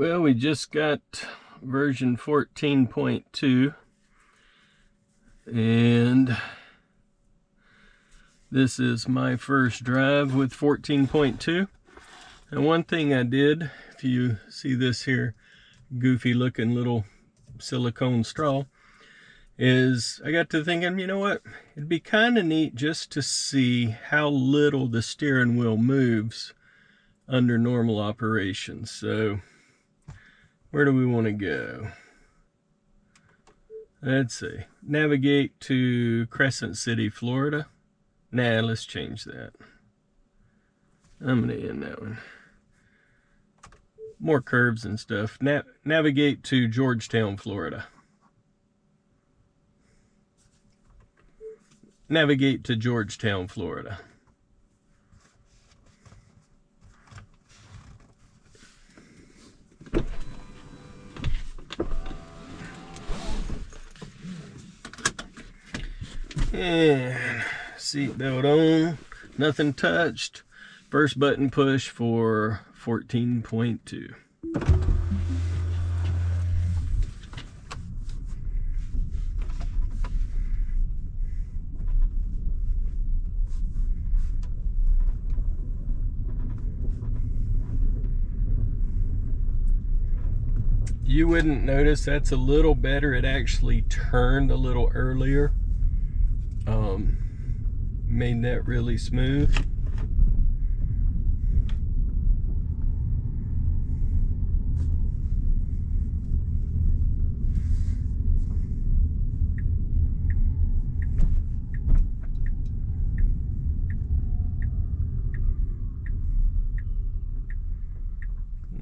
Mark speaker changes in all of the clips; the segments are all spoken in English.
Speaker 1: Well, we just got version 14.2, and this is my first drive with 14.2. And one thing I did, if you see this here goofy looking little silicone straw, is I got to thinking, you know what, it'd be kind of neat just to see how little the steering wheel moves under normal operations. So where do we want to go? Let's see. Navigate to Crescent City, Florida. Nah, let's change that. I'm going to end that one. More curves and stuff. Navigate to Georgetown, Florida. Navigate to Georgetown, Florida. And seatbelt on, nothing touched. First button push for 14.2. You wouldn't notice that's a little better. It actually turned a little earlier. Made that really smooth.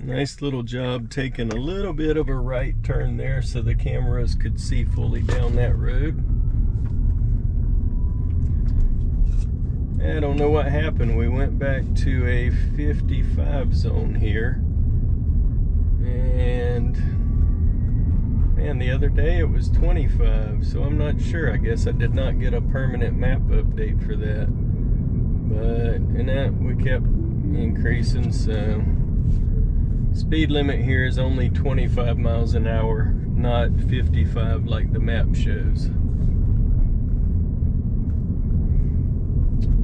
Speaker 1: Nice little job taking a little bit of a right turn there so the cameras could see fully down that road. I don't know what happened. We went back to a 55 zone here, and man, the other day it was 25, so I'm not sure. I guess I did not get a permanent map update for that, but in that we kept increasing. So speed limit here is only 25 miles an hour, not 55 like the map shows.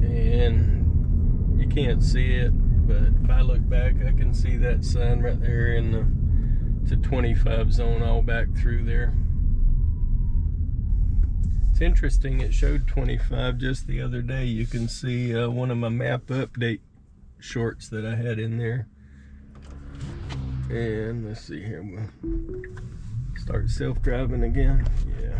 Speaker 1: And you can't see it, but if I look back, I can see that sign right there in the 25 zone all back through there. It's interesting, it showed 25 just the other day. You can see one of my map update shorts that I had in there. And let's see here, we'll start self-driving again. Yeah.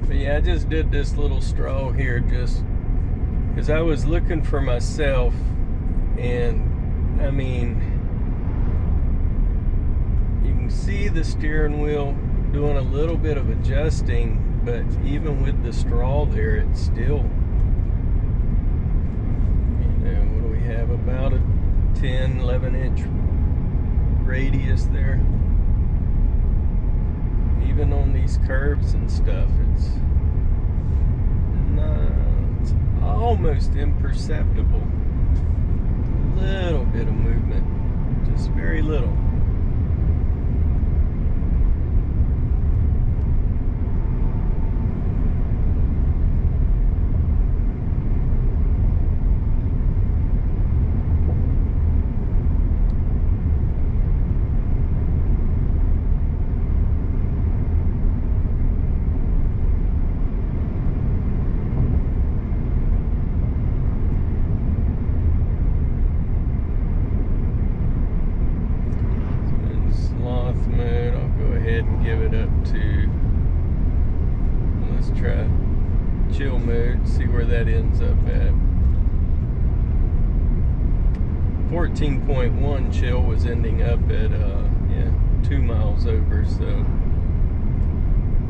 Speaker 1: But yeah, I just did this little straw here just because I was looking for myself, and I mean, see the steering wheel doing a little bit of adjusting, but even with the straw there, it's still, you know, what do we have, about a 10-11 inch radius there. Even on these curves and stuff, it's almost imperceptible. A little bit of movement, just very little. And give it up to, let's try chill mode, see where that ends up at. 14.1 chill was ending up at 2 miles over, so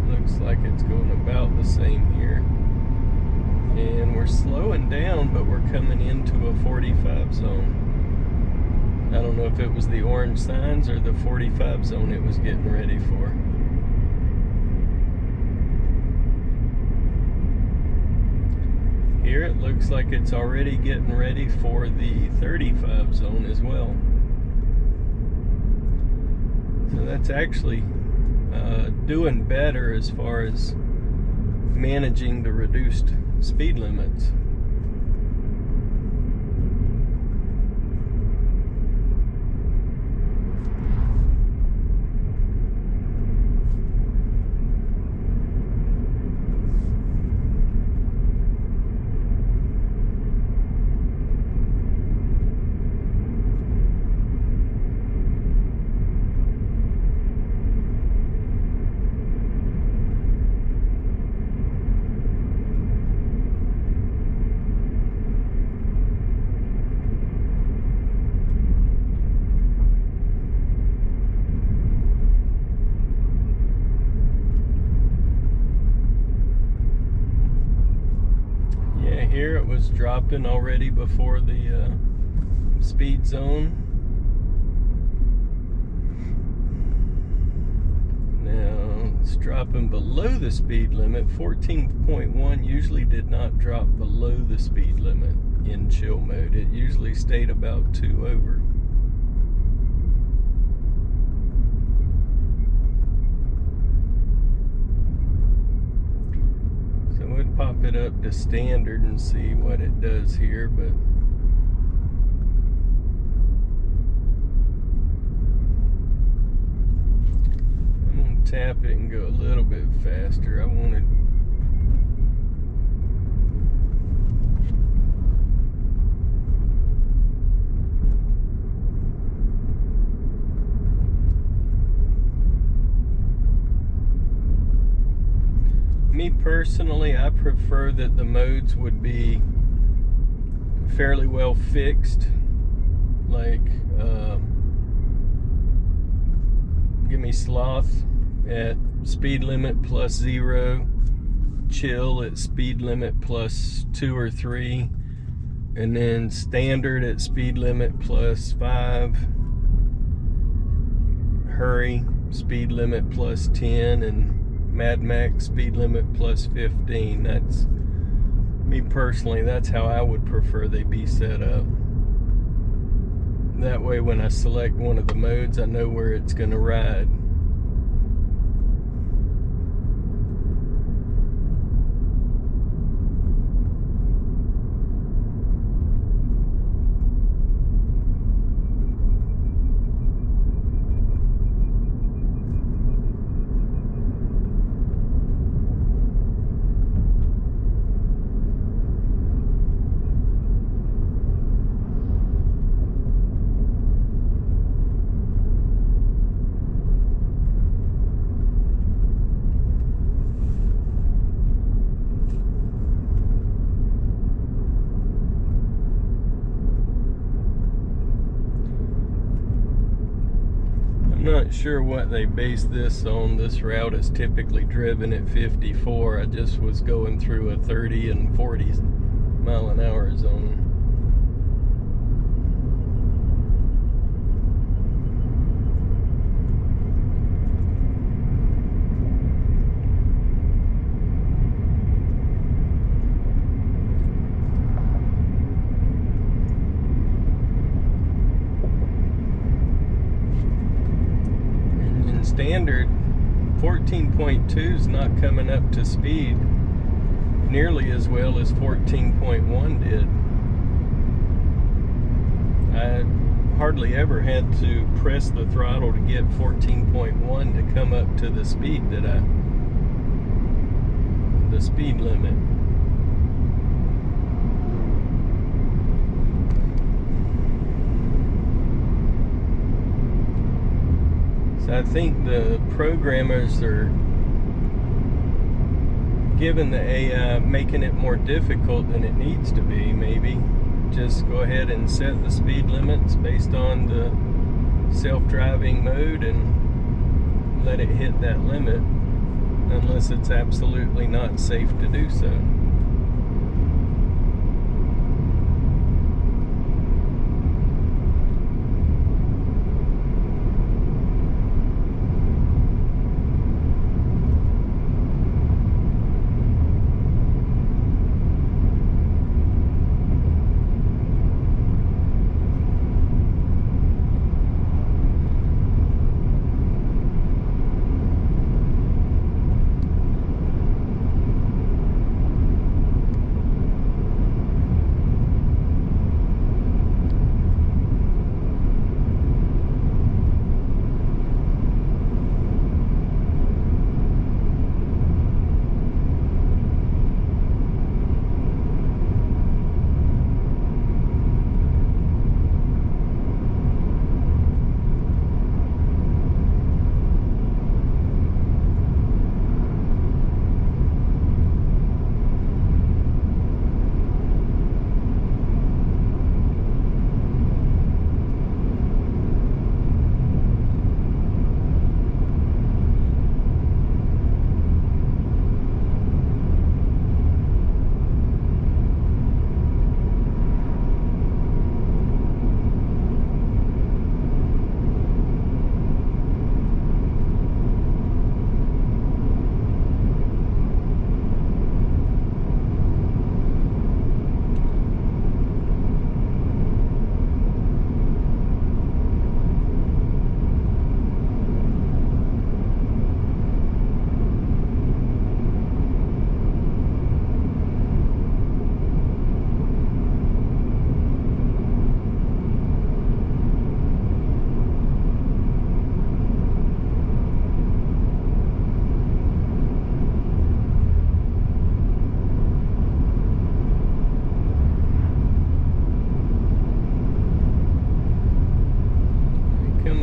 Speaker 1: looks like it's going about the same here. And we're slowing down, but we're coming into a 45 zone. I don't know if it was the orange signs or the 45 zone it was getting ready for. Here it looks like it's already getting ready for the 35 zone as well. So that's actually doing better as far as managing the reduced speed limits. Here it was dropping already before the speed zone. Now it's dropping below the speed limit. 14.1 usually did not drop below the speed limit in chill mode. It usually stayed about 2 over. Pop it up to standard and see what it does here, but I'm gonna tap it and go a little bit faster. I wanted me personally, I prefer that the modes would be fairly well fixed, like give me sloth at speed limit plus 0, chill at speed limit plus 2 or 3, and then standard at speed limit plus 5, hurry speed limit plus 10, and Mad Max speed limit plus 15. That's me personally, that's how I would prefer they be set up. That way when I select one of the modes, I know where it's going to ride. Not sure what they base this on. This route is typically driven at 54. I just was going through a 30 and 40 mile an hour zone. Standard 14.2 is not coming up to speed nearly as well as 14.1 did. I hardly ever had to press the throttle to get 14.1 to come up to the speed that the speed limit. I think the programmers are giving the AI, making it more difficult than it needs to be, maybe. Just go ahead and set the speed limits based on the self-driving mode and let it hit that limit, unless it's absolutely not safe to do so.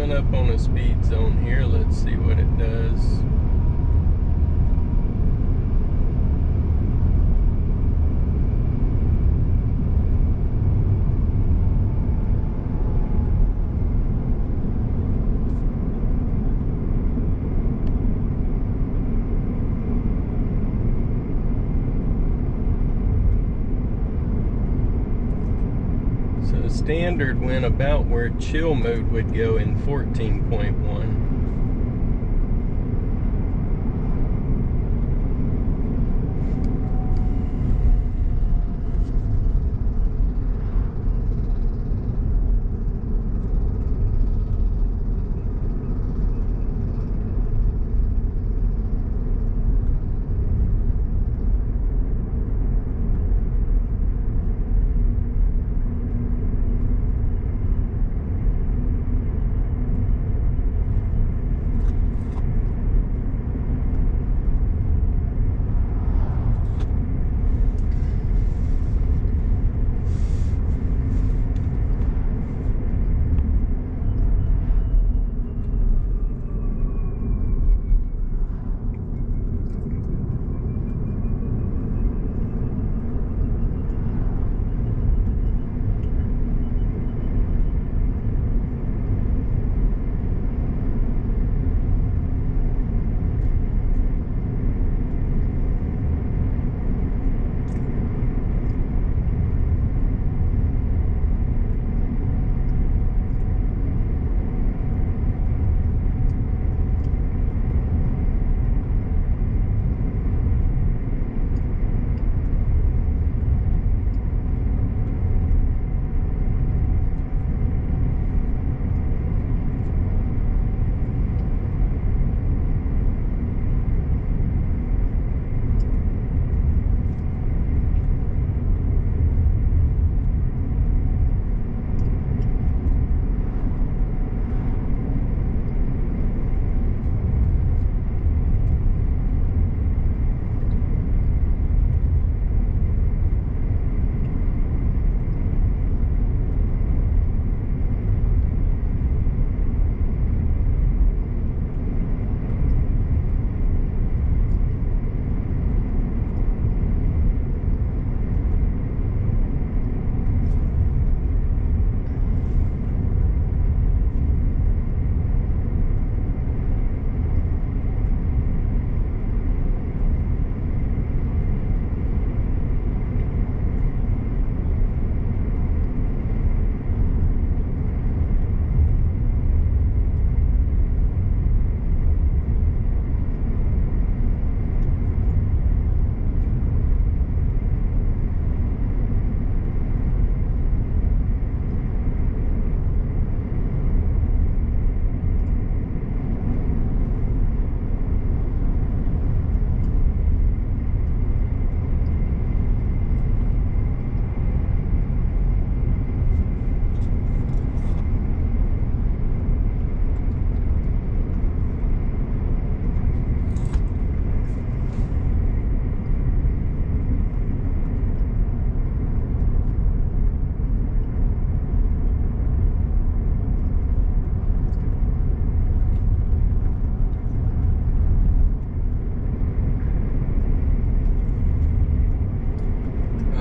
Speaker 1: coming up on a speed zone here. Let's see what it does. So standard went about where chill mode would go in 14.1.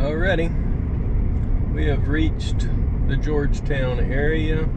Speaker 1: Alrighty, we have reached the Georgetown area.